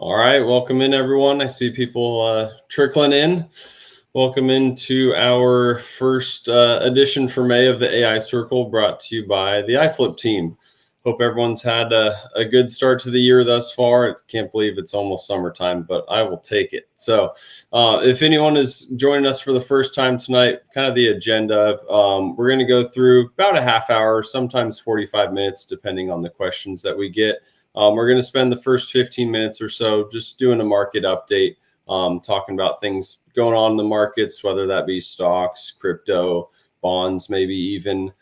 All right, welcome in everyone. I see people trickling in. Welcome into our first edition for May of the AI Circle, brought to you by the iFlip team. Hope everyone's had a good start to the year thus far. I can't believe it's almost summertime, but I will take it. So if anyone is joining us for the first time tonight, kind of the agenda, we're going to go through about a half hour, sometimes 45 minutes, depending on the questions that we get. We're going to spend the first 15 minutes or so just doing a market update, talking about things going on in the markets, whether that be stocks, crypto, bonds, maybe even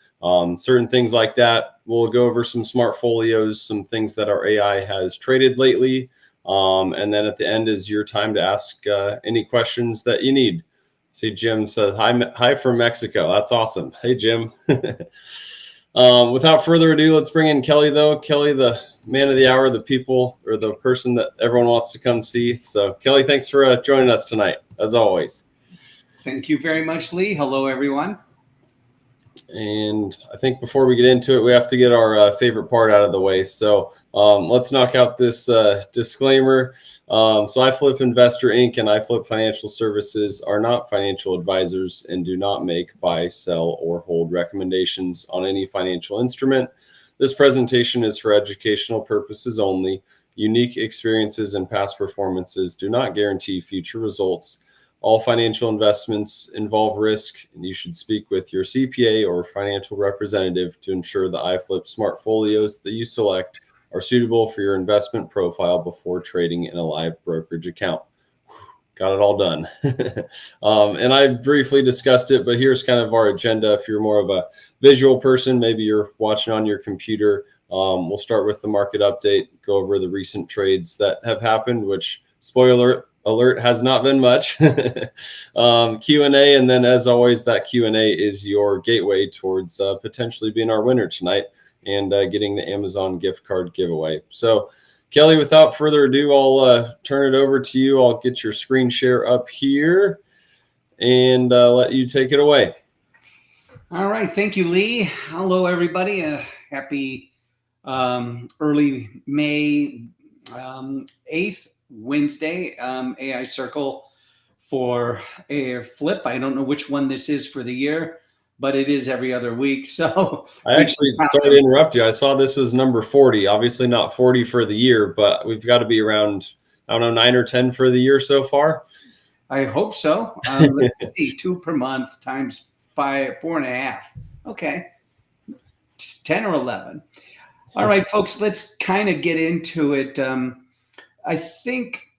certain things like that. We'll go over some smart folios, some things that our AI has traded lately. And then at the end is your time to ask any questions that you need. See, Jim says, hi from Mexico. That's awesome. Hey, Jim. Without further ado, let's bring in Kelly, though. Kelly, the man of the hour, the people, or the person that everyone wants to come see. So, Kelly, thanks for joining us tonight, as always. Thank you very much, Lee. Hello, everyone. And I think before we get into it, we have to get our favorite part out of the way. So let's knock out this disclaimer. So iFlip Investor Inc. and iFlip Financial Services are not financial advisors and do not make, buy, sell, or hold recommendations on any financial instrument. This presentation is for educational purposes only. Unique experiences and past performances do not guarantee future results. All financial investments involve risk, and you should speak with your CPA or financial representative to ensure the iFlip smart folios that you select are suitable for your investment profile before trading in a live brokerage account. Got it all done. And I briefly discussed it, but here's kind of our agenda. If you're more of a visual person, maybe you're watching on your computer, we'll start with the market update, go over the recent trades that have happened, which, spoiler alert, has not been much. Q&A, and then as always, that Q&A is your gateway towards potentially being our winner tonight and getting the Amazon gift card giveaway. So Kelly, without further ado, I'll turn it over to you. I'll get your screen share up here and let you take it away. All right. Thank you, Lee. Hello, everybody. Happy early May 8th. Wednesday, AI Circle for iFlip. I don't know which one this is for the year, but it is every other week. So I actually, sorry to interrupt you. I saw this was number 40. Obviously not 40 for the year, but we've got to be around, I don't know, 9 or 10 for the year so far. I hope so. Let's see, 2 per month times 4.5. Okay. 10 or 11. All right, folks, let's kind of get into it. I think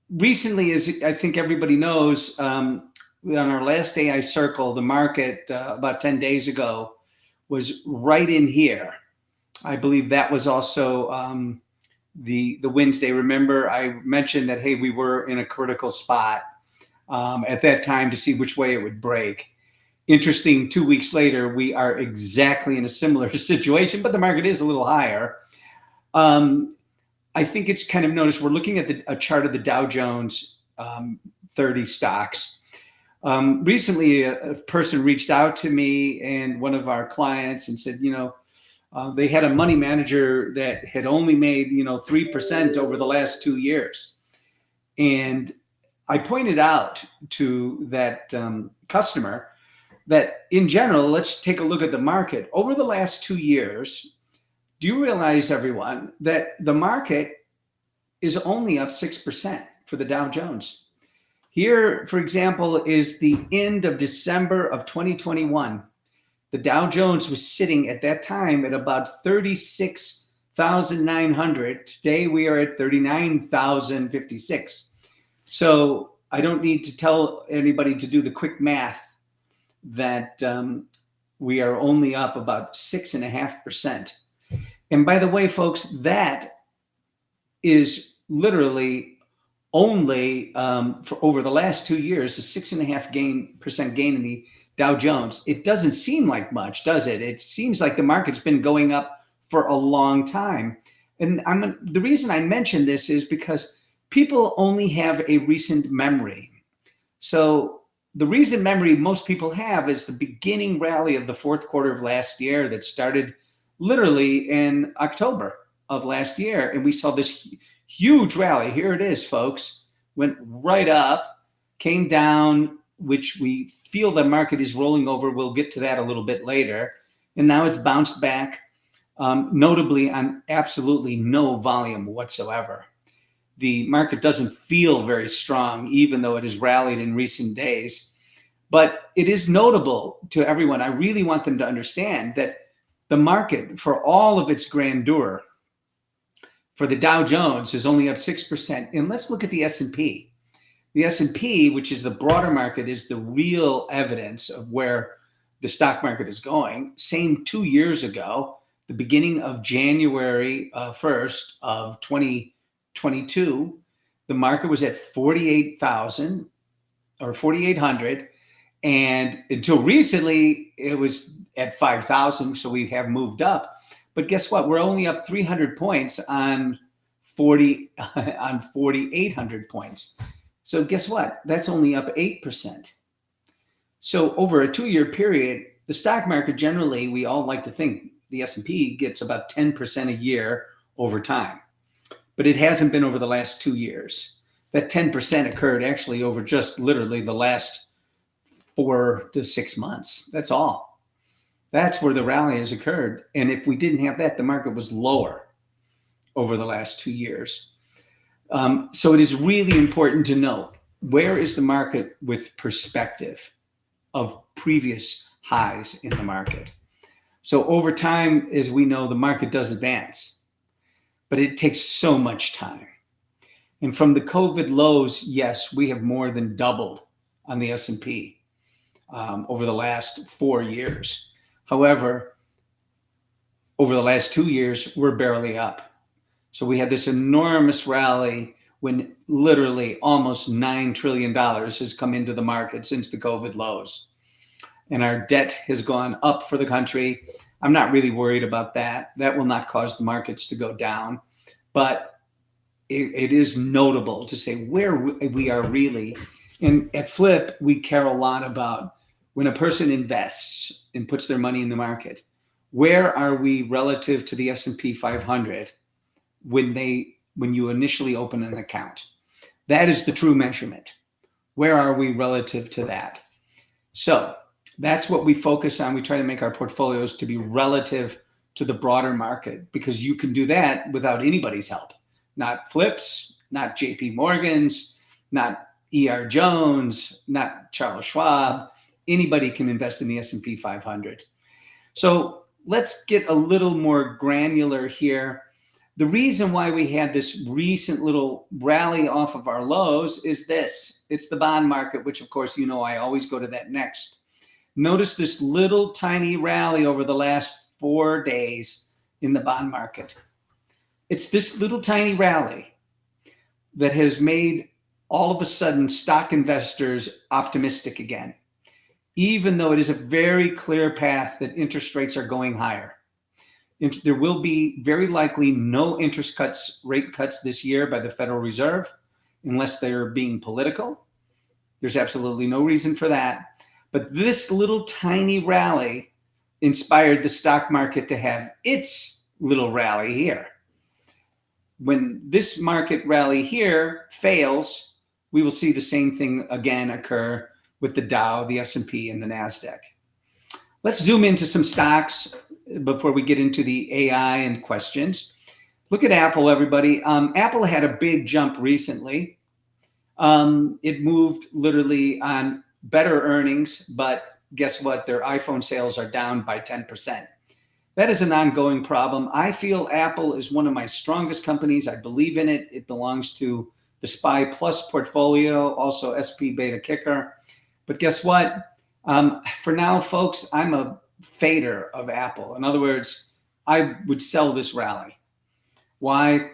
recently, as I think everybody knows, on our last AI Circle, the market about 10 days ago was right in here. I believe that was also the Wednesday. Remember, I mentioned that, hey, we were in a critical spot at that time to see which way it would break. Interesting, 2 weeks later, we are exactly in a similar situation, but the market is a little higher. I think it's kind of noticed, we're looking at a chart of the Dow Jones 30 stocks. Recently, a person reached out to me and one of our clients and said, they had a money manager that had only made, 3% over the last 2 years. And I pointed out to that customer that in general, let's take a look at the market. Over the last 2 years, do you realize, everyone, that the market is only up 6% for the Dow Jones? Here, for example, is the end of December of 2021. The Dow Jones was sitting at that time at about 36,900. Today, we are at 39,056. So I don't need to tell anybody to do the quick math that we are only up about 6.5%. And by the way, folks, that is literally only for over the last 2 years, a 6.5% gain in the Dow Jones. It doesn't seem like much, does it? It seems like the market's been going up for a long time. And the reason I mention this is because people only have a recent memory. So the recent memory most people have is the beginning rally of the fourth quarter of last year that started literally in October of last year. And we saw this Huge rally. Here it is, folks. Went right up, came down, which we feel the market is rolling over. We'll get to that a little bit later. And now it's bounced back, notably on absolutely no volume whatsoever. The market doesn't feel very strong, even though it has rallied in recent days. But it is notable to everyone. I really want them to understand that the market, for all of its grandeur, for the Dow Jones is only up 6%. And let's look at the S&P. The S&P, which is the broader market, is the real evidence of where the stock market is going. Same 2 years ago, the beginning of January 1st of 2022, the market was at 48,000 or 4,800. And until recently, it was at 5,000. So we have moved up. But guess what? We're only up 300 points on 4,800 points. So guess what? That's only up 8%. So over a 2-year period, the stock market generally, we all like to think the S&P gets about 10% a year over time. But it hasn't been over the last 2 years. That 10% occurred actually over just literally the last 4 to 6 months. That's all. That's where the rally has occurred. And if we didn't have that, the market was lower over the last 2 years. So it is really important to know, where is the market with perspective of previous highs in the market? So over time, as we know, the market does advance, but it takes so much time. And from the COVID lows, yes, we have more than doubled on the S&P over the last 4 years. However, over the last 2 years, we're barely up. So we had this enormous rally when literally almost $9 trillion has come into the market since the COVID lows. And our debt has gone up for the country. I'm not really worried about that. That will not cause the markets to go down. But it is notable to say where we are really. And at Flip, we care a lot about when a person invests and puts their money in the market, where are we relative to the S&P 500 when you initially open an account? That is the true measurement. Where are we relative to that? So that's what we focus on. We try to make our portfolios to be relative to the broader market, because you can do that without anybody's help. Not Flip's, not JP Morgan's, not E.R. Jones, not Charles Schwab. Anybody can invest in the S&P 500. So let's get a little more granular here. The reason why we had this recent little rally off of our lows is this. It's the bond market, which of course, you know, I always go to that next. Notice this little tiny rally over the last 4 days in the bond market. It's this little tiny rally that has made all of a sudden stock investors optimistic again, even though it is a very clear path that interest rates are going higher. There will be very likely no rate cuts this year by the Federal Reserve, unless they're being political. There's absolutely no reason for that. But this little tiny rally inspired the stock market to have its little rally here. When this market rally here fails, we will see the same thing again occur with the Dow, the S&P, and the NASDAQ. Let's zoom into some stocks before we get into the AI and questions. Look at Apple, everybody. Apple had a big jump recently. It moved literally on better earnings, but guess what? Their iPhone sales are down by 10%. That is an ongoing problem. I feel Apple is one of my strongest companies. I believe in it. It belongs to the SPY Plus portfolio, also SP Beta Kicker. But guess what? For now, folks, I'm a fader of Apple. In other words, I would sell this rally. Why?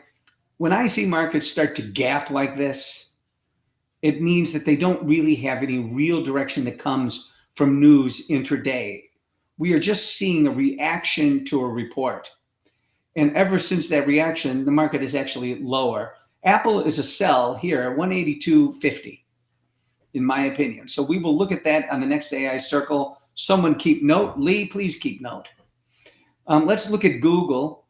When I see markets start to gap like this, it means that they don't really have any real direction that comes from news intraday. We are just seeing a reaction to a report. And ever since that reaction, the market is actually lower. Apple is a sell here at 182.50, in my opinion. So we will look at that on the next AI circle. Someone keep note. Lee, please keep note. Let's look at Google.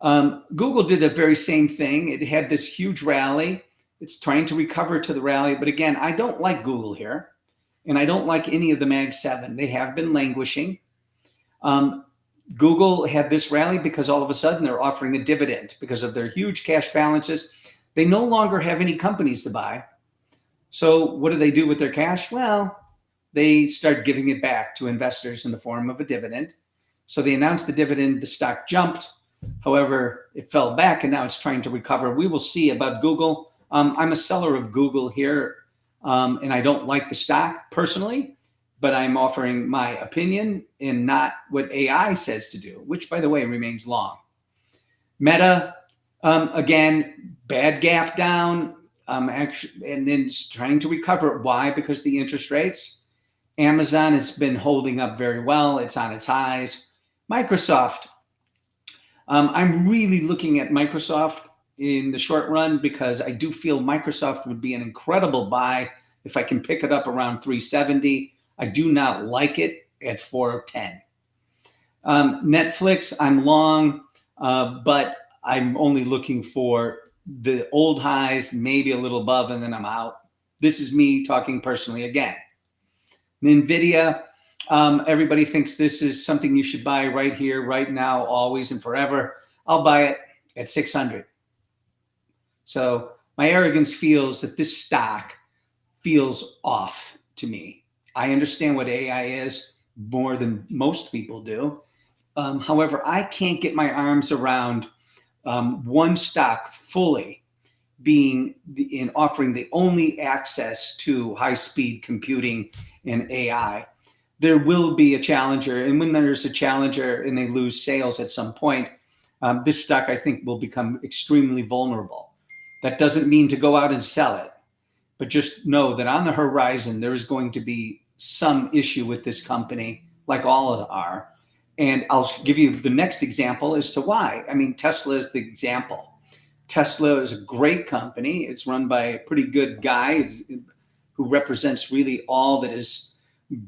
Google did the very same thing. It had this huge rally. It's trying to recover to the rally. But again, I don't like Google here. And I don't like any of the Mag 7. They have been languishing. Google had this rally because all of a sudden they're offering a dividend because of their huge cash balances. They no longer have any companies to buy. So what do they do with their cash? Well, they start giving it back to investors in the form of a dividend. So they announced the dividend, the stock jumped. However, it fell back and now it's trying to recover. We will see about Google. I'm a seller of Google here, and I don't like the stock personally, but I'm offering my opinion and not what AI says to do, which, by the way, remains long. Meta, again, bad gap down, actually, and then it's trying to recover. Why? Because the interest rates. Amazon has been holding up very well. It's on its highs. Microsoft, I'm really looking at Microsoft in the short run because I do feel Microsoft would be an incredible buy if I can pick it up around 370. I do not like it at 410. Netflix, I'm long, but I'm only looking for the old highs, maybe a little above, and then I'm out. This is me talking personally again. NVIDIA, everybody thinks this is something you should buy right here, right now, always and forever. I'll buy it at 600. So my arrogance feels that this stock feels off to me. I understand what AI is more than most people do. However, I can't get my arms around one stock fully being in offering the only access to high-speed computing and AI. There will be a challenger, and when there's a challenger and they lose sales at some point, this stock, I think, will become extremely vulnerable. That doesn't mean to go out and sell it, but just know that on the horizon, there is going to be some issue with this company, like all of them are. And I'll give you the next example as to why. I mean, Tesla is the example. Tesla is a great company. It's run by a pretty good guy who represents really all that is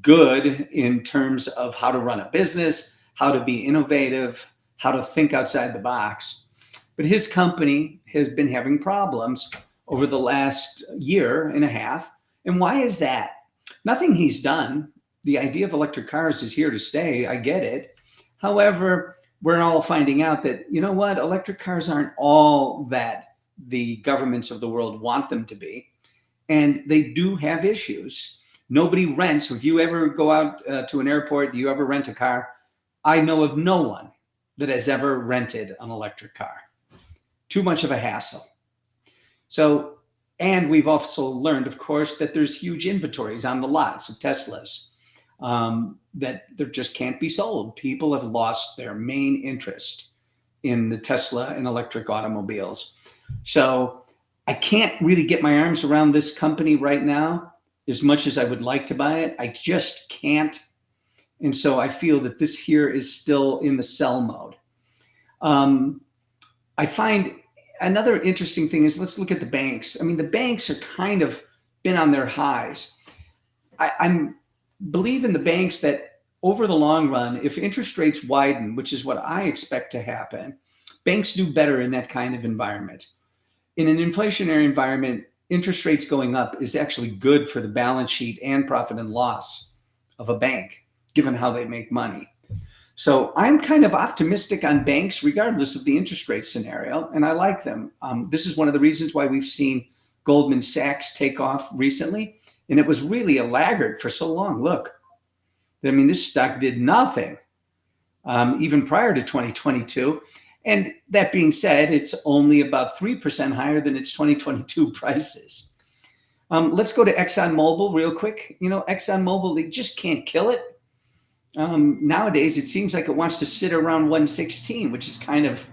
good in terms of how to run a business, how to be innovative, how to think outside the box. But his company has been having problems over the last year and a half. And why is that? Nothing he's done. The idea of electric cars is here to stay. I get it. However, we're all finding out that, you know what, electric cars aren't all that the governments of the world want them to be. And they do have issues. Nobody rents. If you ever go out to an airport, do you ever rent a car? I know of no one that has ever rented an electric car. Too much of a hassle. So, and we've also learned, of course, that there's huge inventories on the lots of Teslas that there just can't be sold. People have lost their main interest in the Tesla and electric automobiles. So I can't really get my arms around this company right now as much as I would like to buy it. I just can't. And so I feel that this here is still in the sell mode. I find another interesting thing is, let's look at the banks. I mean, the banks are kind of been on their highs. I believe in the banks that over the long run, if interest rates widen, which is what I expect to happen, banks do better in that kind of environment. In an inflationary environment, interest rates going up is actually good for the balance sheet and profit and loss of a bank, given how they make money. So I'm kind of optimistic on banks, regardless of the interest rate scenario, and I like them. This is one of the reasons why we've seen Goldman Sachs take off recently, and it was really a laggard for so long. Look, I mean, this stock did nothing, even prior to 2022. And that being said, it's only about 3% higher than its 2022 prices. Let's go to ExxonMobil real quick. You know, ExxonMobil, they just can't kill it. Nowadays, it seems like it wants to sit around 116, which is kind of,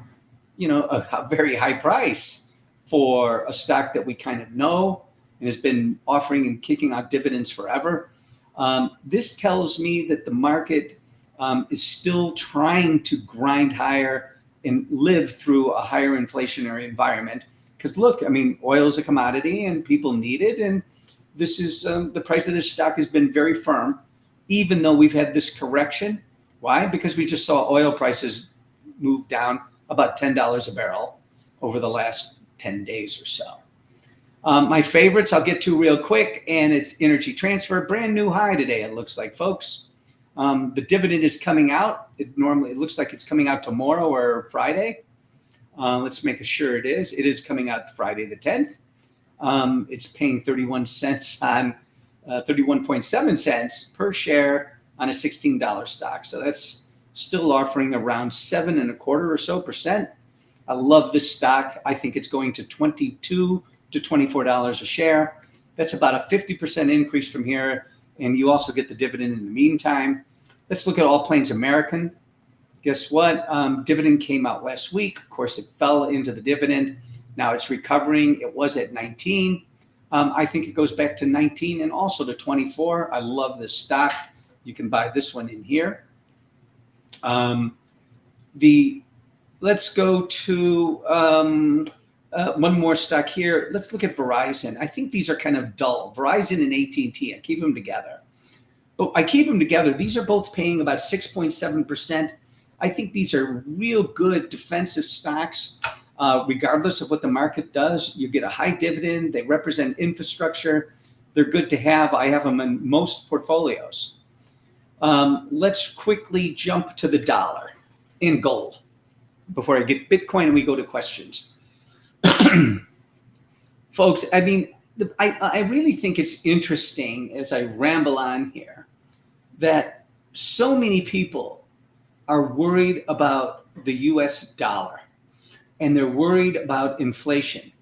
you know, a very high price for a stock that we kind of know and has been offering and kicking out dividends forever. This tells me that the market is still trying to grind higher and live through a higher inflationary environment. Because look, I mean, oil is a commodity and people need it. And this is the price of this stock has been very firm, even though we've had this correction. Why? Because we just saw oil prices move down about $10 a barrel over the last 10 days or so. My favorites I'll get to real quick, and it's Energy Transfer, brand new high today, it looks like, folks. The dividend is coming out. It looks like it's coming out tomorrow or Friday. Let's make sure it is. It is coming out Friday the 10th. It's paying 31 cents on 31.7 cents per share on a $16 stock. So that's still offering around 7.25% or so. I love this stock. I think it's going to $22 to $24 a share. That's about a 50% increase from here. And you also get the dividend in the meantime. Let's look at All Plains American. Guess what? Dividend came out last week. Of course, it fell into the dividend. Now it's recovering. It was at 19. I think it goes back to 19 and also to 24. I love this stock. You can buy this one in here. Let's go to one more stock here. Let's look at Verizon. I think these are kind of dull. Verizon and AT&T, I keep them together. But I keep them together. These are both paying about 6.7%. I think these are real good defensive stocks. Regardless of what the market does, you get a high dividend. They represent infrastructure. They're good to have. I have them in most portfolios. Let's quickly jump to the dollar and gold before I get Bitcoin and we go to questions. Folks, I mean, I really think it's interesting as I ramble on here that so many people are worried about the US dollar and they're worried about inflation.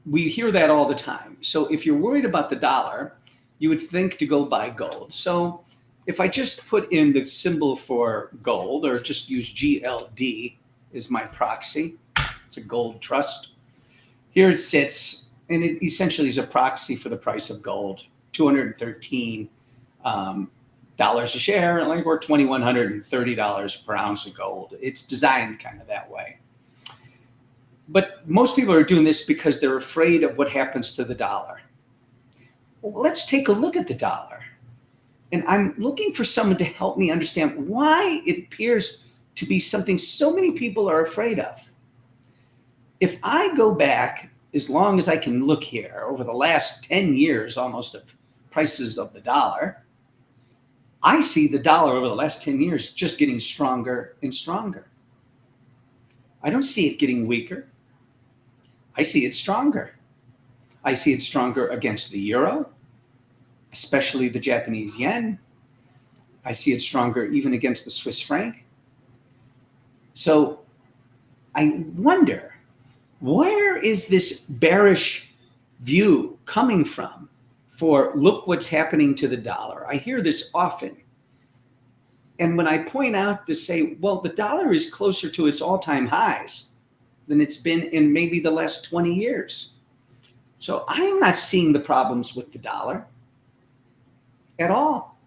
We hear that all the time. So if you're worried about the dollar, you would think to go buy gold. So if I just put in the symbol for gold or just use GLD as my proxy, it's a gold trust. Here it sits, and it essentially is a proxy for the price of gold, $213 a share, like we're $2,130 per ounce of gold. It's designed kind of that way. But most people are doing this because they're afraid of what happens to the dollar. Well, let's take a look at the dollar. And I'm looking for someone to help me understand why it appears to be something so many people are afraid of. If I go back as long as I can look here over the last 10 years almost of prices of the dollar, I see the dollar over the last 10 years just getting stronger and stronger. I don't see it getting weaker. I see it stronger. I see it stronger against the euro, especially the Japanese yen. I see it stronger even against the Swiss franc. So I wonder, where is this bearish view coming from for look what's happening to the dollar? I hear this often. And when I point out to say, well, the dollar is closer to its all-time highs than it's been in maybe the last 20 years. So I'm not seeing the problems with the dollar at all.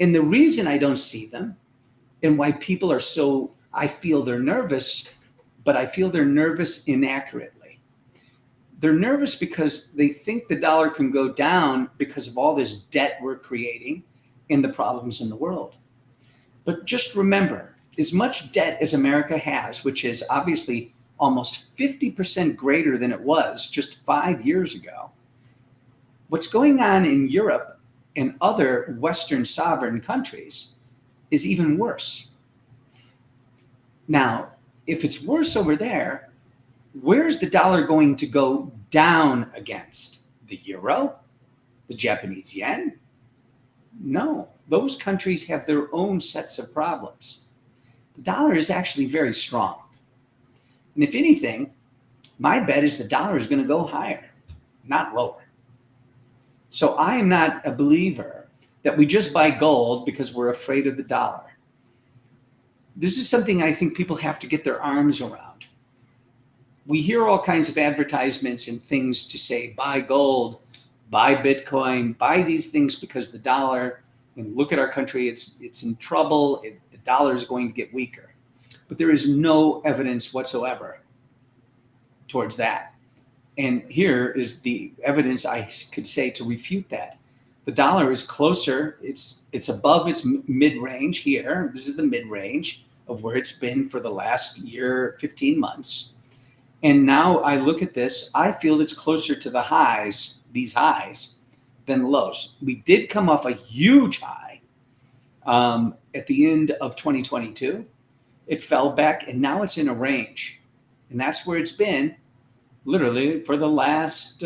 And the reason I don't see them and why people are so, I feel they're nervous, but I feel they're nervous inaccurately. They're nervous because they think the dollar can go down because of all this debt we're creating and the problems in the world. But just remember, as much debt as America has, which is obviously almost 50% greater than it was just 5 years ago, what's going on in Europe and other Western sovereign countries is even worse. Now, if it's worse over there, where's the dollar going to go down against? The euro? The Japanese yen? No, those countries have their own sets of problems. The dollar is actually very strong. And if anything, my bet is the dollar is going to go higher, not lower. So I am not a believer that we just buy gold because we're afraid of the dollar. This is something I think people have to get their arms around. We hear all kinds of advertisements and things to say, buy gold, buy Bitcoin, buy these things because the dollar, and look at our country, it's in trouble, the dollar is going to get weaker. But there is no evidence whatsoever towards that. And here is the evidence I could say to refute that. The dollar is closer, it's above its mid-range here. This is the mid-range. of where it's been for the last year, 15 months. And now I look at this, I feel it's closer to the highs, these highs, than lows. We did come off a huge high at the end of 2022. It fell back and now it's in a range. And that's where it's been literally for the last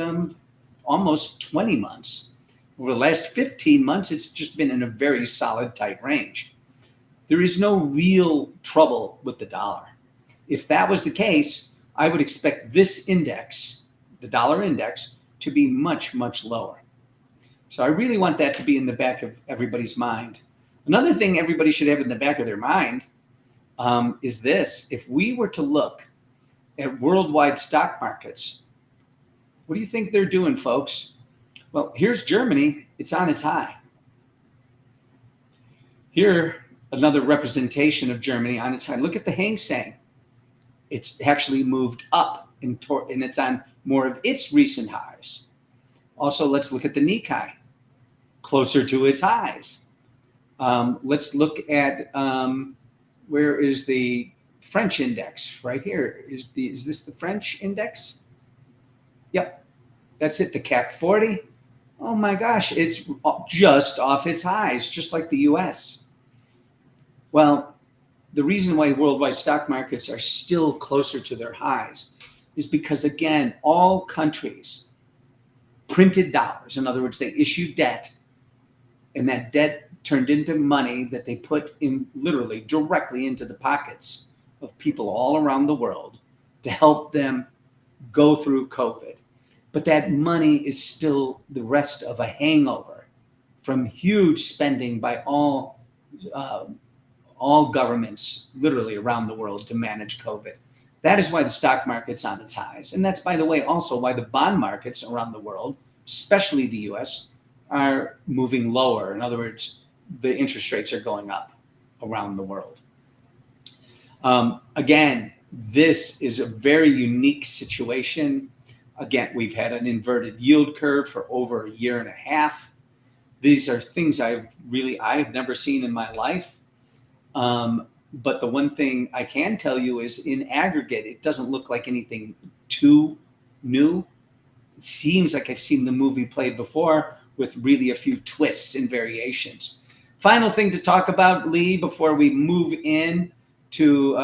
almost 20 months. Over the last 15 months, it's just been in a very solid, tight range. There is no real trouble with the dollar. If that was the case, I would expect this index, the dollar index, to be much, much lower. So I really want that to be in the back of everybody's mind. Another thing everybody should have in the back of their mind is this. If we were to look at worldwide stock markets, what do you think they're doing, folks? Well, here's Germany. It's on its high. Here, another representation of Germany on its high. Look at the Hang Seng. It's actually moved up and it's on more of its recent highs. Also, let's look at the Nikkei, closer to its highs. Let's look at where is the French index? Right here. Is this the French index? Yep, that's it. The CAC 40. Oh my gosh, it's just off its highs, just like the US. Well, the reason why worldwide stock markets are still closer to their highs is because, again, all countries printed dollars. In other words, they issued debt, and that debt turned into money that they put in literally directly into the pockets of people all around the world to help them go through COVID. But that money is still the rest of a hangover from huge spending by all governments literally around the world to manage COVID. That is why the stock market's on its highs. And that's, by the way, also why the bond markets around the world, especially the US, are moving lower. In other words, the interest rates are going up around the world. Again, this is a very unique situation. Again, we've had an inverted yield curve for over a year and a half. These are things I've never seen in my life. But the one thing I can tell you is, in aggregate, it doesn't look like anything too new. It seems like I've seen the movie played before with really a few twists and variations. Final thing to talk about, Lee, before we move in to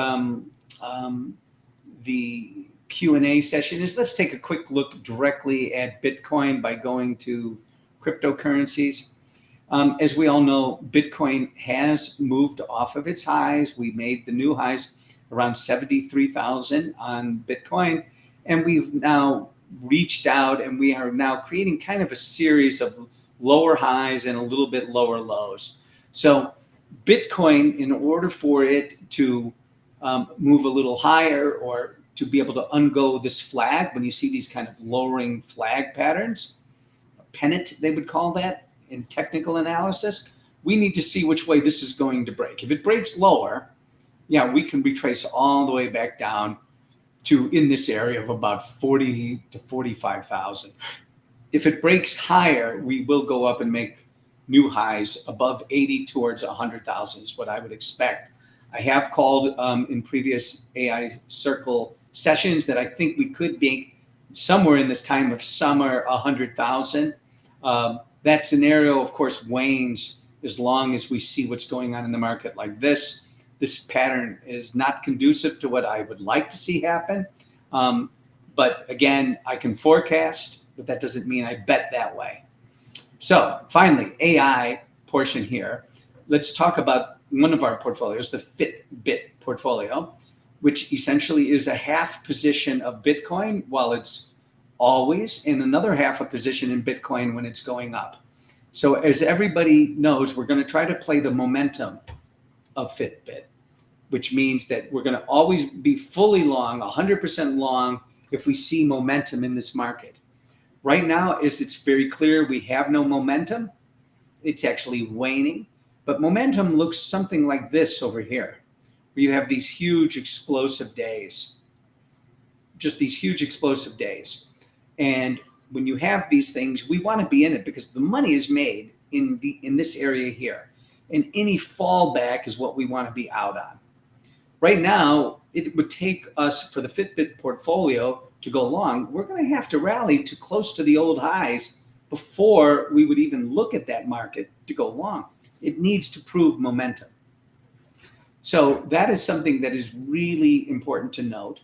the Q&A session is let's take a quick look directly at Bitcoin by going to cryptocurrencies. As we all know, Bitcoin has moved off of its highs. We made the new highs around 73,000 on Bitcoin, and we've now reached out and we are now creating kind of a series of lower highs and a little bit lower lows. So Bitcoin, in order for it to move a little higher or to be able to ungo this flag, when you see these kind of lowering flag patterns, a pennant, they would call that in technical analysis, we need to see which way this is going to break. If it breaks lower, yeah, we can retrace all the way back down to in this area of about 40 to 45,000. If it breaks higher, we will go up and make new highs above 80 towards 100,000 is what I would expect. I have called in previous AI Circle sessions that I think we could be somewhere in this time of summer 100,000. That scenario, of course, wanes as long as we see what's going on in the market like this. This pattern is not conducive to what I would like to see happen. But again, I can forecast, but that doesn't mean I bet that way. So finally, AI portion here. Let's talk about one of our portfolios, the Fitbit portfolio, which essentially is a half position of Bitcoin while it's always in another half a position in Bitcoin when it's going up. So as everybody knows, we're going to try to play the momentum of Fitbit, which means that we're going to always be fully long, 100% long, if we see momentum in this market. Right now, it's very clear we have no momentum. It's actually waning, but momentum looks something like this over here, where you have these huge explosive days, just these huge explosive days. And when you have these things, we want to be in it because the money is made in this area here. And any fallback is what we want to be out on. right now, it would take us for the Fitbit portfolio to go long. We're going to have to rally to close to the old highs before we would even look at that market to go long. It needs to prove momentum. So that is something that is really important to note.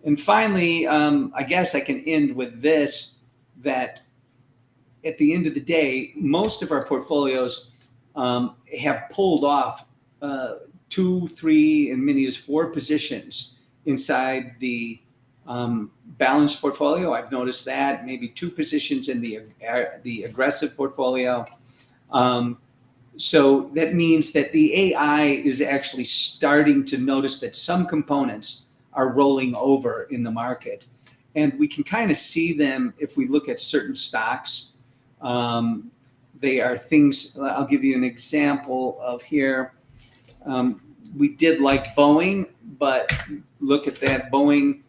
And finally, I guess I can end with this, that at the end of the day, most of our portfolios have pulled off 2, 3, and many as 4 positions inside the balanced portfolio. I've noticed that maybe 2 positions in the aggressive portfolio. So that means that the AI is actually starting to notice that some components are rolling over in the market. And we can kind of see them if we look at certain stocks. They are things, I'll give you an example of here. We did like Boeing, but look at that. Boeing,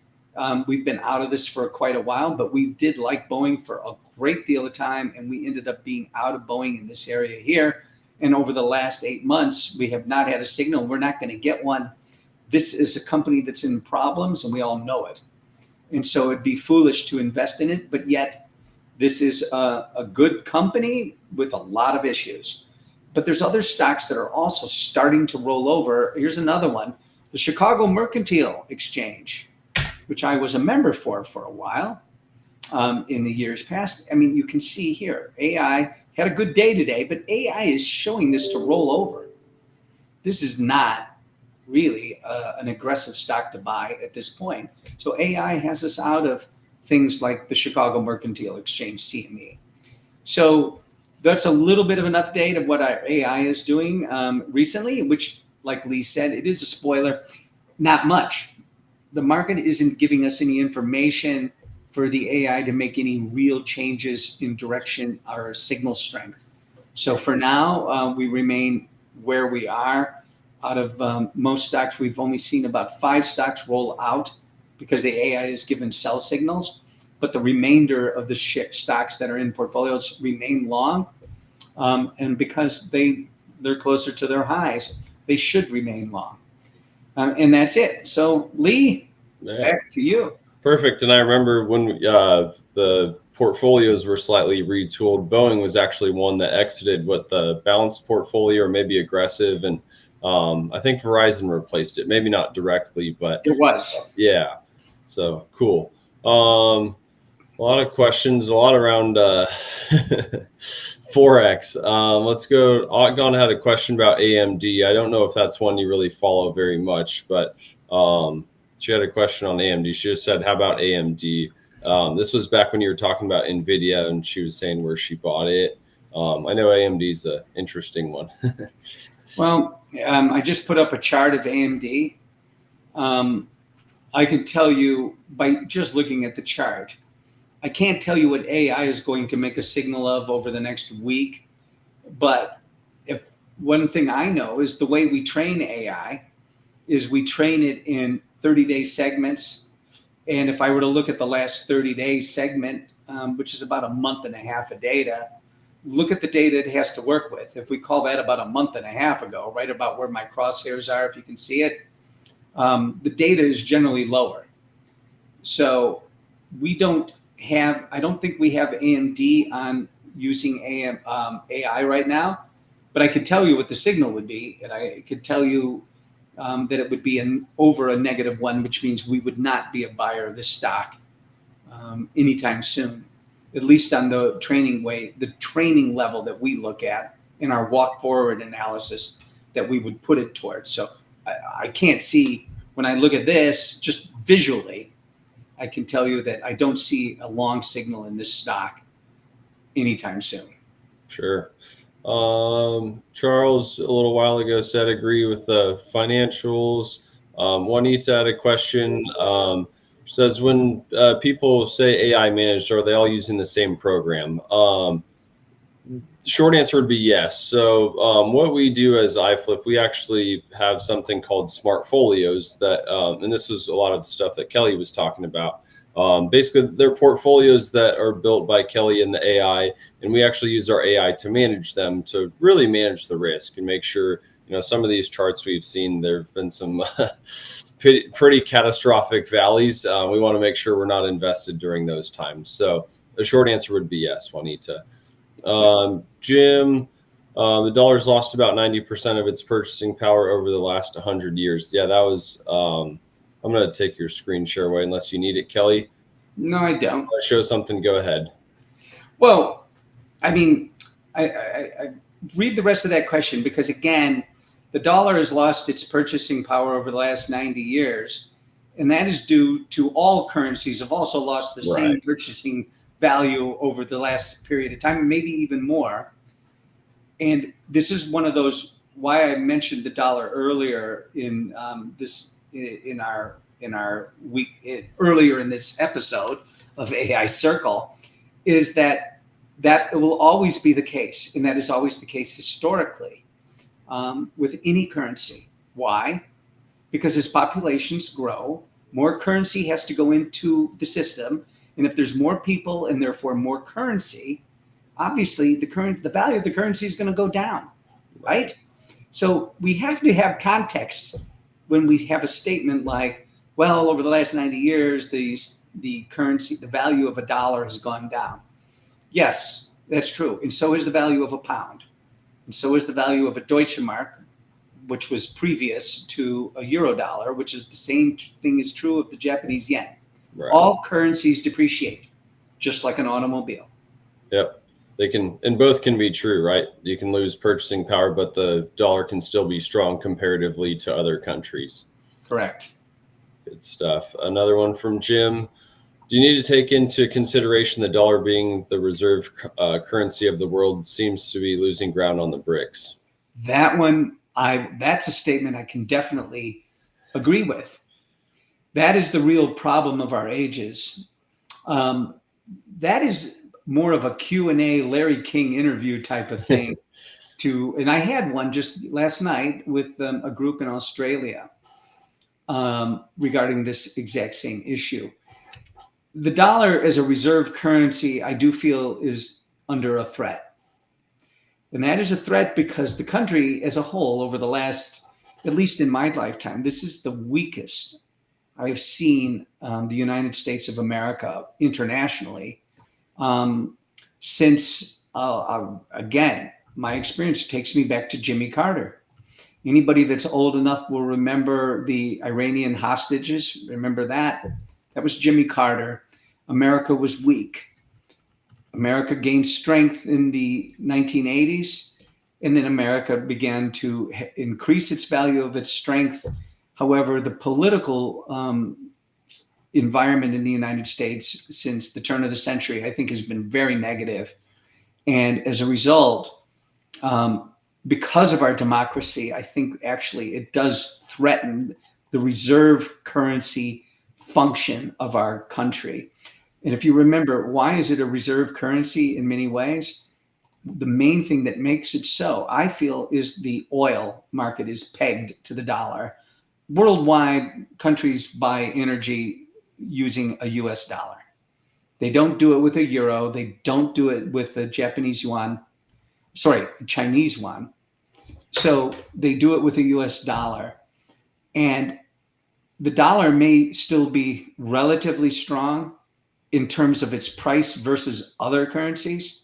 we've been out of this for quite a while, but we did like Boeing for a great deal of time, and we ended up being out of Boeing in this area here. And over the last 8 months, we have not had a signal. We're not going to get one. This is a company that's in problems, and we all know it. And so it'd be foolish to invest in it, but yet this is a good company with a lot of issues. But there's other stocks that are also starting to roll over. Here's another one, the Chicago Mercantile Exchange, which I was a member for a while in the years past. I mean, you can see here, AI had a good day today, but AI is showing this to roll over. This is not really an aggressive stock to buy at this point. So AI has us out of things like the Chicago Mercantile Exchange, CME. So that's a little bit of an update of what our AI is doing recently, which, like Lee said, it is a spoiler, not much. The market isn't giving us any information for the AI to make any real changes in direction or signal strength. So for now, we remain where we are. Out of most stocks, we've only seen about 5 stocks roll out because the AI has given sell signals, but the remainder of the stocks that are in portfolios remain long. And because they're closer to their highs, they should remain long. And that's it. So Lee, back to you. Perfect. And I remember when the portfolios were slightly retooled, Boeing was actually one that exited with the balanced portfolio or maybe aggressive. And I think Verizon replaced it. Maybe not directly, but it was. Yeah. So cool. A lot of questions, a lot around Forex. Let's go. Ogden had a question about AMD. I don't know if that's one you really follow very much, but she had a question on AMD. She just said, how about AMD? This was back when you were talking about NVIDIA, and she was saying where she bought it. I know AMD is an interesting one. Well, I just put up a chart of AMD. I can tell you by just looking at the chart, I can't tell you what AI is going to make a signal of over the next week. But if one thing I know is the way we train AI is we train it in 30-day segments. And if I were to look at the last 30-day segment, which is about a month and a half of data, look at the data it has to work with. If we call that about a month and a half ago, right about where my crosshairs are, if you can see it, the data is generally lower. So we don't have, I don't think we have AMD on using AI right now, but I could tell you what the signal would be. And I could tell you that it would be over a -1, which means we would not be a buyer of this stock anytime soon, at least on the training level that we look at in our walk forward analysis that we would put it towards. So I can't see, when I look at this, just visually, I can tell you that I don't see a long signal in this stock anytime soon. Sure. Charles, a little while ago, said agree with the financials. Juanita had a question. Says, when people say AI managed, are they all using the same program? The short answer would be yes. So what we do as iFlip, we actually have something called smart folios that, and this was a lot of the stuff that Kelly was talking about. Basically, they're portfolios that are built by Kelly and the AI, and we actually use our AI to manage them, to really manage the risk and make sure some of these charts we've seen, there have been some pretty catastrophic valleys. We want to make sure we're not invested during those times. So the short answer would be yes, Juanita. Jim, the dollar's lost about 90% of its purchasing power over the last 100 years. Yeah, that was, I'm going to take your screen share away unless you need it, Kelly. No, I don't. Show something, go ahead. Well, I mean, I read the rest of that question, because again, the dollar has lost its purchasing power over the last 90 years. And that is due to all currencies have also lost the same purchasing value over the last period of time, maybe even more. And this is one of those, why I mentioned the dollar earlier in our week earlier in this episode of AI Circle, is that it will always be the case, and that is always the case historically with any currency. Why? Because as populations grow, more currency has to go into the system, and if there's more people and therefore more currency, obviously the value of the currency is going to go down, right? So we have to have context when we have a statement like, well, over the last 90 years, the currency, the value of a dollar has gone down. Yes, that's true. And so is the value of a pound. And so is the value of a Deutsche Mark, which was previous to a euro dollar, which is the same thing is true of the Japanese yen. Right. All currencies depreciate, just like an automobile. Yep. They can, and both can be true, right? You can lose purchasing power, but the dollar can still be strong comparatively to other countries. Correct. Good stuff. Another one from Jim. Do you need to take into consideration the dollar being the reserve currency of the world seems to be losing ground on the BRICS? That one, that's a statement I can definitely agree with. That is the real problem of our ages. That is more of a Q&A Larry King interview type of thing. And I had one just last night with a group in Australia regarding this exact same issue. The dollar as a reserve currency, I do feel, is under a threat. And that is a threat because the country as a whole over the last, at least in my lifetime, this is the weakest I've seen the United States of America internationally since, again, my experience takes me back to Jimmy Carter. Anybody that's old enough will remember the Iranian hostages. Remember that? That was Jimmy Carter. America was weak. America gained strength in the 1980s, and then America began to increase its value of its strength. However, the political environment in the United States since the turn of the century, I think, has been very negative. And as a result, because of our democracy, I think actually it does threaten the reserve currency function of our country. And if you remember, why is it a reserve currency in many ways? The main thing that makes it so, I feel, is the oil market is pegged to the dollar. Worldwide, countries buy energy using a US dollar. They don't do it with a euro. They don't do it with the Chinese yuan. So they do it with a US dollar. And the dollar may still be relatively strong in terms of its price versus other currencies.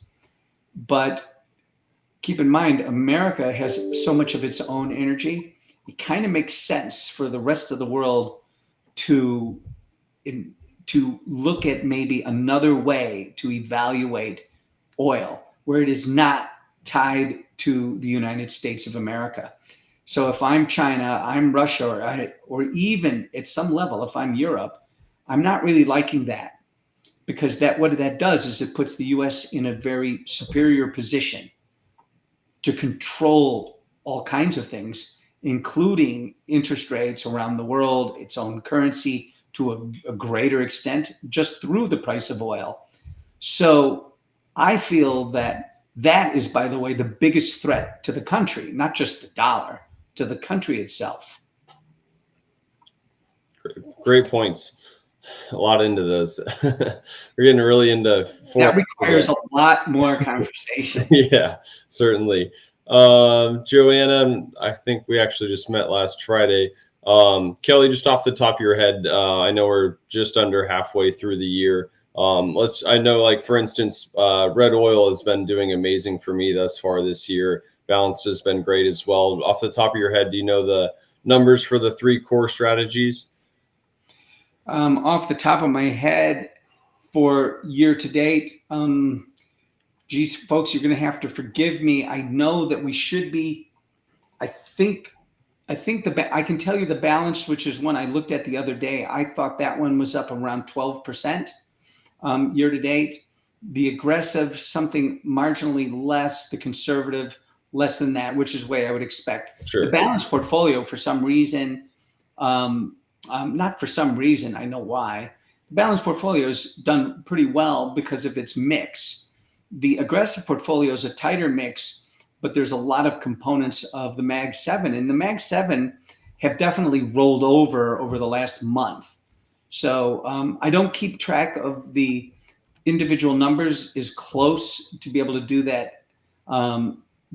But keep in mind, America has so much of its own energy. It kind of makes sense for the rest of the world to look at maybe another way to evaluate oil, where it is not tied to the United States of America. So if I'm China, I'm Russia, or even at some level, if I'm Europe, I'm not really liking that, because what that does is it puts the US in a very superior position to control all kinds of things, including interest rates around the world, its own currency to a greater extent, just through the price of oil. So I feel that is, by the way, the biggest threat to the country, not just the dollar, to the country itself. Great points. A lot into this. We're getting really into that requires a lot more conversation. Yeah, certainly. Joanna, I think we actually just met last Friday. Kelly, just off the top of your head, I know we're just under halfway through the year. I know, like, for instance, red oil has been doing amazing for me thus far this year. Balance has been great as well. Off the top of your head, do you know the numbers for the 3 core strategies? Off the top of my head, for year to date, geez, folks, you're going to have to forgive me. I know that we should be. I think. I can tell you the balanced, which is one I looked at the other day. I thought that one was up around 12% year to date. The aggressive, something marginally less. The conservative, less than that, which is the way I would expect. Sure. The balanced portfolio, for some reason, not for some reason, I know why. The balanced portfolio is done pretty well because of its mix. The aggressive portfolio is a tighter mix, but there's a lot of components of the Mag 7, and the Mag 7 have definitely rolled over the last month. So I don't keep track of the individual numbers as close to be able to do that.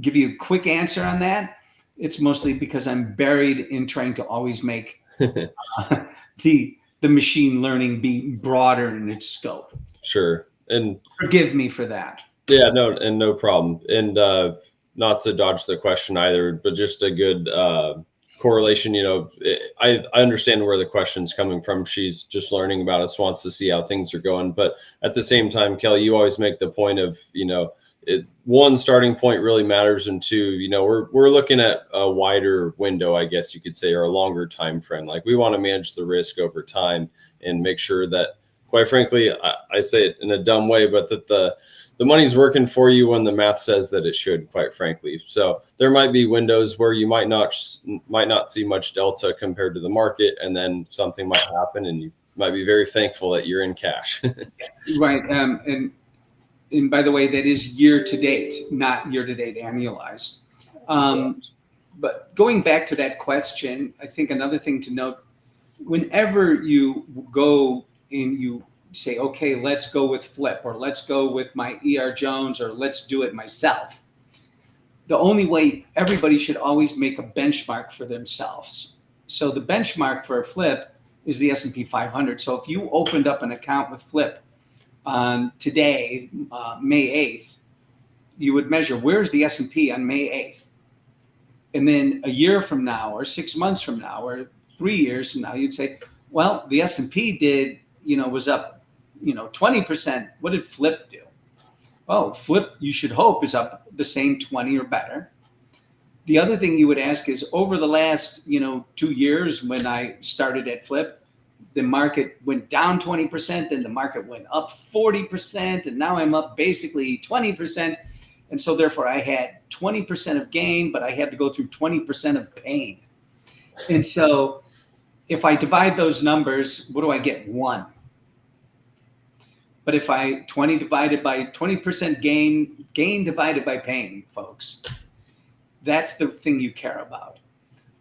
Give you a quick answer on that. It's mostly because I'm buried in trying to always make the machine learning be broader in its scope. Sure. And forgive me for that. Yeah, no problem. And not to dodge the question either, but just a good correlation. I understand where the question's coming from. She's just learning about us, wants to see how things are going. But at the same time, Kelly, you always make the point of, one, starting point really matters, and two, we're looking at a wider window, I guess you could say, or a longer time frame. Like, we want to manage the risk over time and make sure that, quite frankly, I say it in a dumb way, but that the money's working for you when the math says that it should, quite frankly. So there might be windows where you might not see much delta compared to the market, and then something might happen and you might be very thankful that you're in cash. Right. And by the way, that is year to date, not year to date annualized. But going back to that question, I think another thing to note, whenever you go and you say, okay, let's go with Flip, or let's go with my ER Jones, or let's do it myself. The only way, everybody should always make a benchmark for themselves. So the benchmark for a Flip is the S&P 500. So if you opened up an account with Flip today, May 8th, you would measure, where's the S&P on May 8th? And then a year from now, or 6 months from now, or 3 years from now, you'd say, well, the S&P did, was up 20%. What did Flip do? Oh, Flip, you should hope, is up the same 20 or better. The other thing you would ask is, over the last 2 years, when I started at Flip, the market went down 20%, and the market went up 40%, and now I'm up basically 20%. And so therefore I had 20% of gain, but I had to go through 20% of pain. And so if I divide those numbers, what do I get? 1. But if 20 divided by 20% gain divided by pain, folks, that's the thing you care about.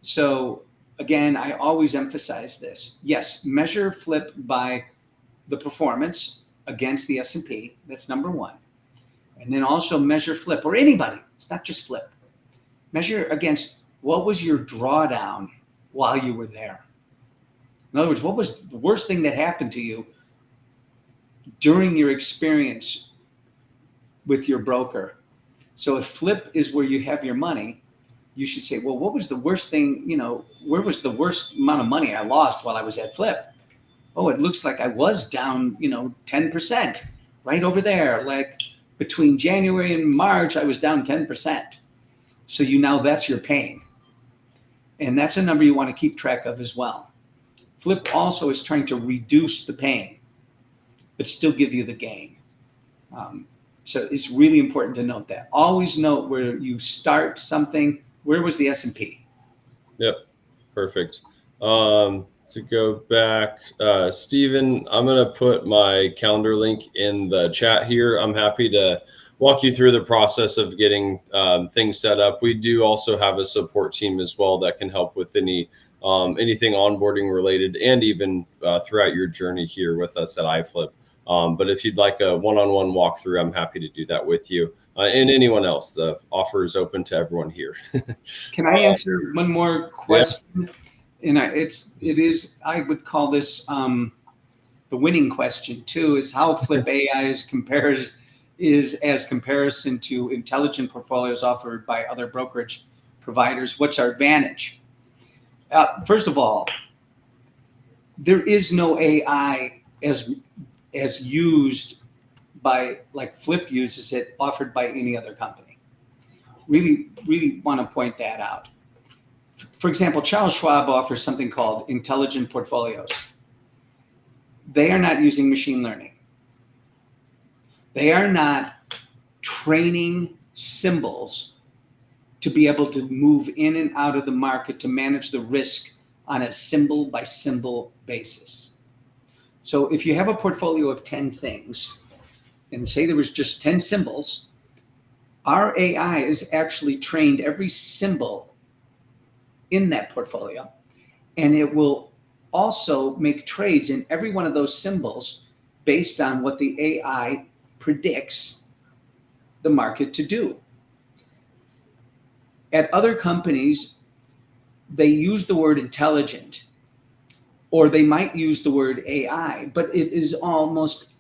So again, I always emphasize this. Yes, measure Flip by the performance against the S&P. That's number 1. And then also measure Flip, or anybody. It's not just Flip. Measure against, what was your drawdown while you were there? In other words, what was the worst thing that happened to you during your experience with your broker? So if Flip is where you have your money, you should say, well, what was the worst thing, where was the worst amount of money I lost while I was at Flip? Oh, it looks like I was down, 10%, right over there. Like between January and March, I was down 10%. So that's your pain. And that's a number you want to keep track of as well. Flip also is trying to reduce the pain, but still give you the gain. So it's really important to note that. Always note where you start something. Where was the S&P? Yep, perfect. To go back, Stephen, I'm going to put my calendar link in the chat here. I'm happy to walk you through the process of getting things set up. We do also have a support team as well that can help with anything onboarding related, and even throughout your journey here with us at iFlip. But if you'd like a one-on-one walkthrough, I'm happy to do that with you. And anyone else. The offer is open to everyone here. Can I answer one more question? And I would call this the winning question too, is how Flip AI is as comparison to intelligent portfolios offered by other brokerage providers. What's our advantage? First of all, there is no AI as used by, like Flip uses it, offered by any other company. Really want to point that out. For example, Charles Schwab offers something called intelligent portfolios. They are not using machine learning. They are not training symbols to be able to move in and out of the market to manage the risk on a symbol by symbol basis. So if you have a portfolio of 10 things and say there was just 10 symbols, our AI is actually trained every symbol in that portfolio, and it will also make trades in every one of those symbols based on what the AI predicts the market to do. At other companies, they use the word intelligent, or they might use the word AI, but it is almost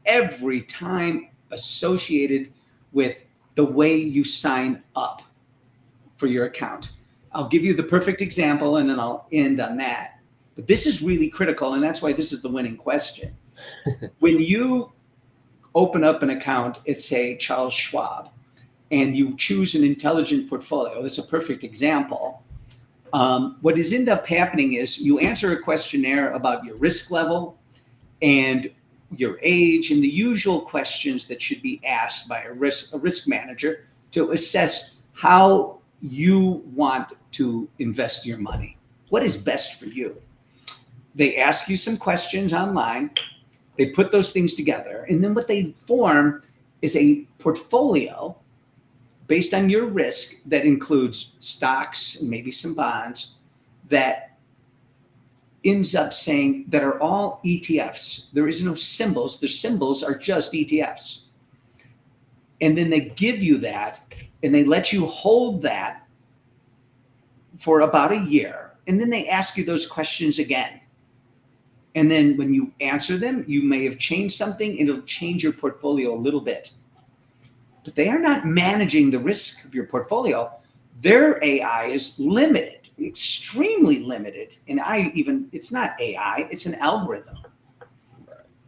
every time associated with the way you sign up for your account. I'll give you the perfect example and then I'll end on that. But this is really critical, and that's why this is the winning question. When you open up an account at, say, Charles Schwab, and you choose an intelligent portfolio, that's a perfect example. What is end up happening is you answer a questionnaire about your risk level and your age and the usual questions that should be asked by a risk manager to assess how you want to invest your money. What is best for you? They ask you some questions online. They put those things together. And then what they form is a portfolio based on your risk that includes stocks and maybe some bonds that ends up saying that are all ETFs. There is no symbols. The symbols are just ETFs. And then they give you that and they let you hold that for about a year. And then they ask you those questions again. And then when you answer them, you may have changed something and it'll change your portfolio a little bit. But they are not managing the risk of your portfolio. Their AI is limited, extremely limited. And it's not AI, it's an algorithm.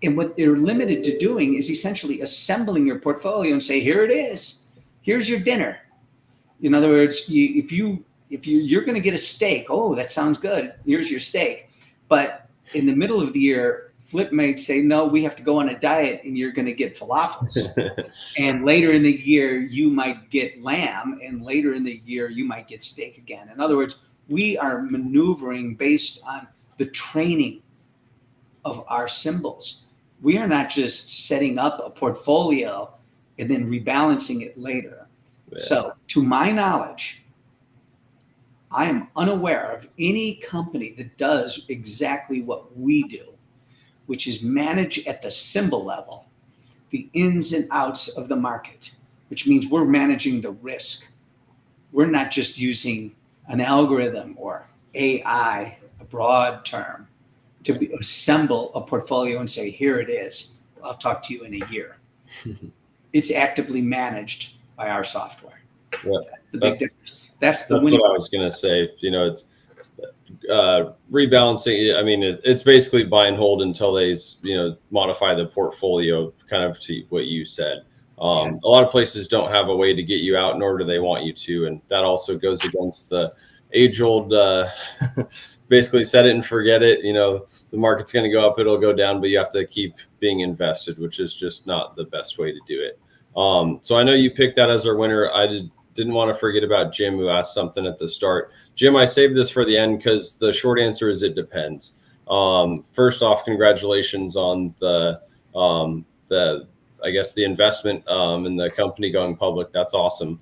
And what they're limited to doing is essentially assembling your portfolio and say, here it is, here's your dinner. In other words, if you're going to get a steak, oh, that sounds good, here's your steak. But in the middle of the year, Flip may say, no, we have to go on a diet and you're going to get falafels. And later in the year, you might get lamb. And later in the year, you might get steak again. In other words, we are maneuvering based on the training of our symbols. We are not just setting up a portfolio and then rebalancing it later. Yeah. So to my knowledge, I am unaware of any company that does exactly what we do, which is manage at the symbol level, the ins and outs of the market, which means we're managing the risk. We're not just using an algorithm or AI, a broad term, to assemble a portfolio and say, here it is, I'll talk to you in a year. It's actively managed by our software. Yeah, that's the big difference. That's what I was going to say. You know, it's rebalancing. I mean, it's basically buy and hold until they, modify the portfolio kind of to what you said. Yes. A lot of places don't have a way to get you out, nor do they want you to. And that also goes against the age-old, basically set it and forget it. You know, the market's going to go up, it'll go down, but you have to keep being invested, which is just not the best way to do it. So I know you picked that as our winner. I didn't want to forget about Jim, who asked something at the start. Jim, I saved this for the end because the short answer is it depends. First off, congratulations on the guess, the investment in the company going public. That's awesome.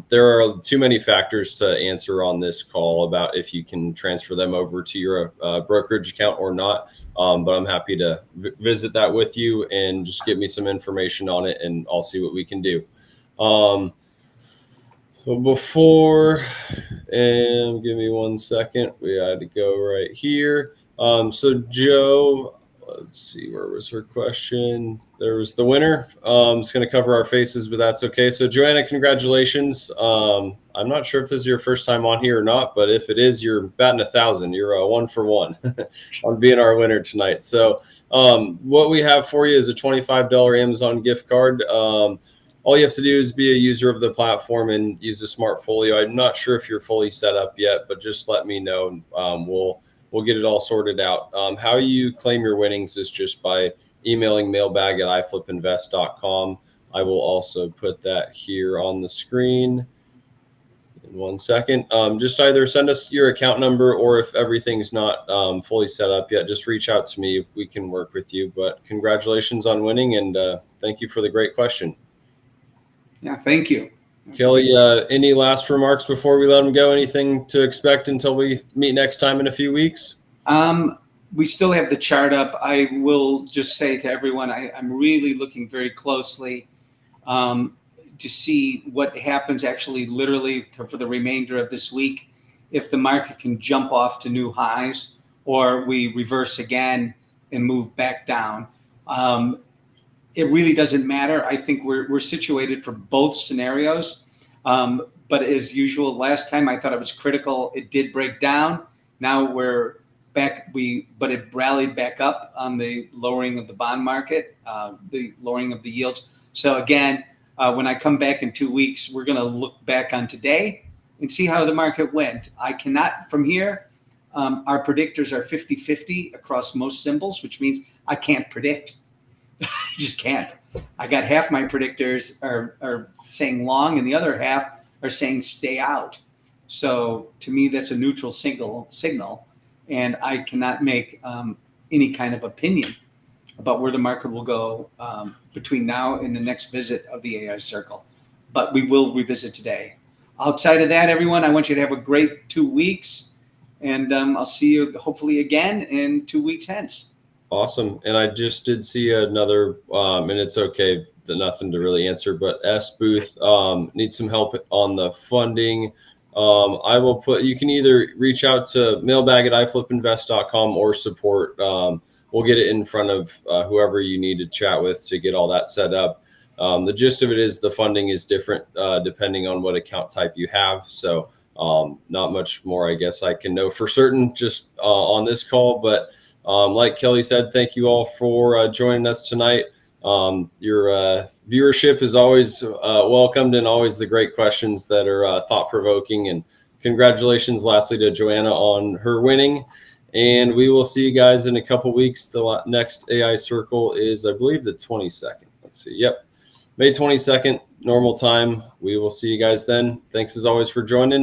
There are too many factors to answer on this call about if you can transfer them over to your brokerage account or not. But I'm happy to visit that with you and just give me some information on it, and I'll see what we can do. So before, and give me 1 second, we had to go right here. So Joe, let's see, where was her question? There was the winner. It's going to cover our faces, but that's okay. So Joanna, congratulations. I'm not sure if this is your first time on here or not, but if it is, you're batting 1,000. You're 1 for 1 on being our winner tonight. So what we have for you is a $25 Amazon gift card. All you have to do is be a user of the platform and use a Smartfolio. I'm not sure if you're fully set up yet, but just let me know. We'll get it all sorted out. How you claim your winnings is just by emailing mailbag@iflipinvest.com. I will also put that here on the screen in 1 second. Just either send us your account number, or if everything's not fully set up yet, just reach out to me. We can work with you. But congratulations on winning, and thank you for the great question. Yeah, thank you. Kelly, any last remarks before we let them go? Anything to expect until we meet next time in a few weeks? We still have the chart up. I will just say to everyone, I'm really looking very closely to see what happens actually literally for the remainder of this week. If the market can jump off to new highs, or we reverse again and move back down. It really doesn't matter. I think we're situated for both scenarios. But as usual, last time I thought it was critical. It did break down. Now we're back. But it rallied back up on the lowering of the bond market, the lowering of the yields. So again, when I come back in 2 weeks, we're going to look back on today and see how the market went. I cannot from here. Our predictors are 50-50 across most symbols, which means I can't predict. I just can't. I got half my predictors are saying long, and the other half are saying stay out. So to me, that's a neutral signal, and I cannot make any kind of opinion about where the market will go between now and the next visit of the AI circle. But we will revisit today. Outside of that, everyone, I want you to have a great 2 weeks, and I'll see you hopefully again in 2 weeks hence. Awesome. And I just did see another, and it's okay, nothing to really answer, but S Booth needs some help on the funding. I will you can either reach out to mailbag@iflipinvest.com or support. We'll get it in front of whoever you need to chat with to get all that set up. The gist of it is the funding is different depending on what account type you have. So not much more, I guess, I can know for certain just on this call, but like Kelly said, thank you all for joining us tonight. Your viewership is always welcomed, and always the great questions that are thought-provoking. And congratulations lastly to Joanna on her winning. And we will see you guys in a couple weeks. The next AI Circle is, I believe, the 22nd. Let's see. Yep. May 22nd, normal time. We will see you guys then. Thanks as always for joining.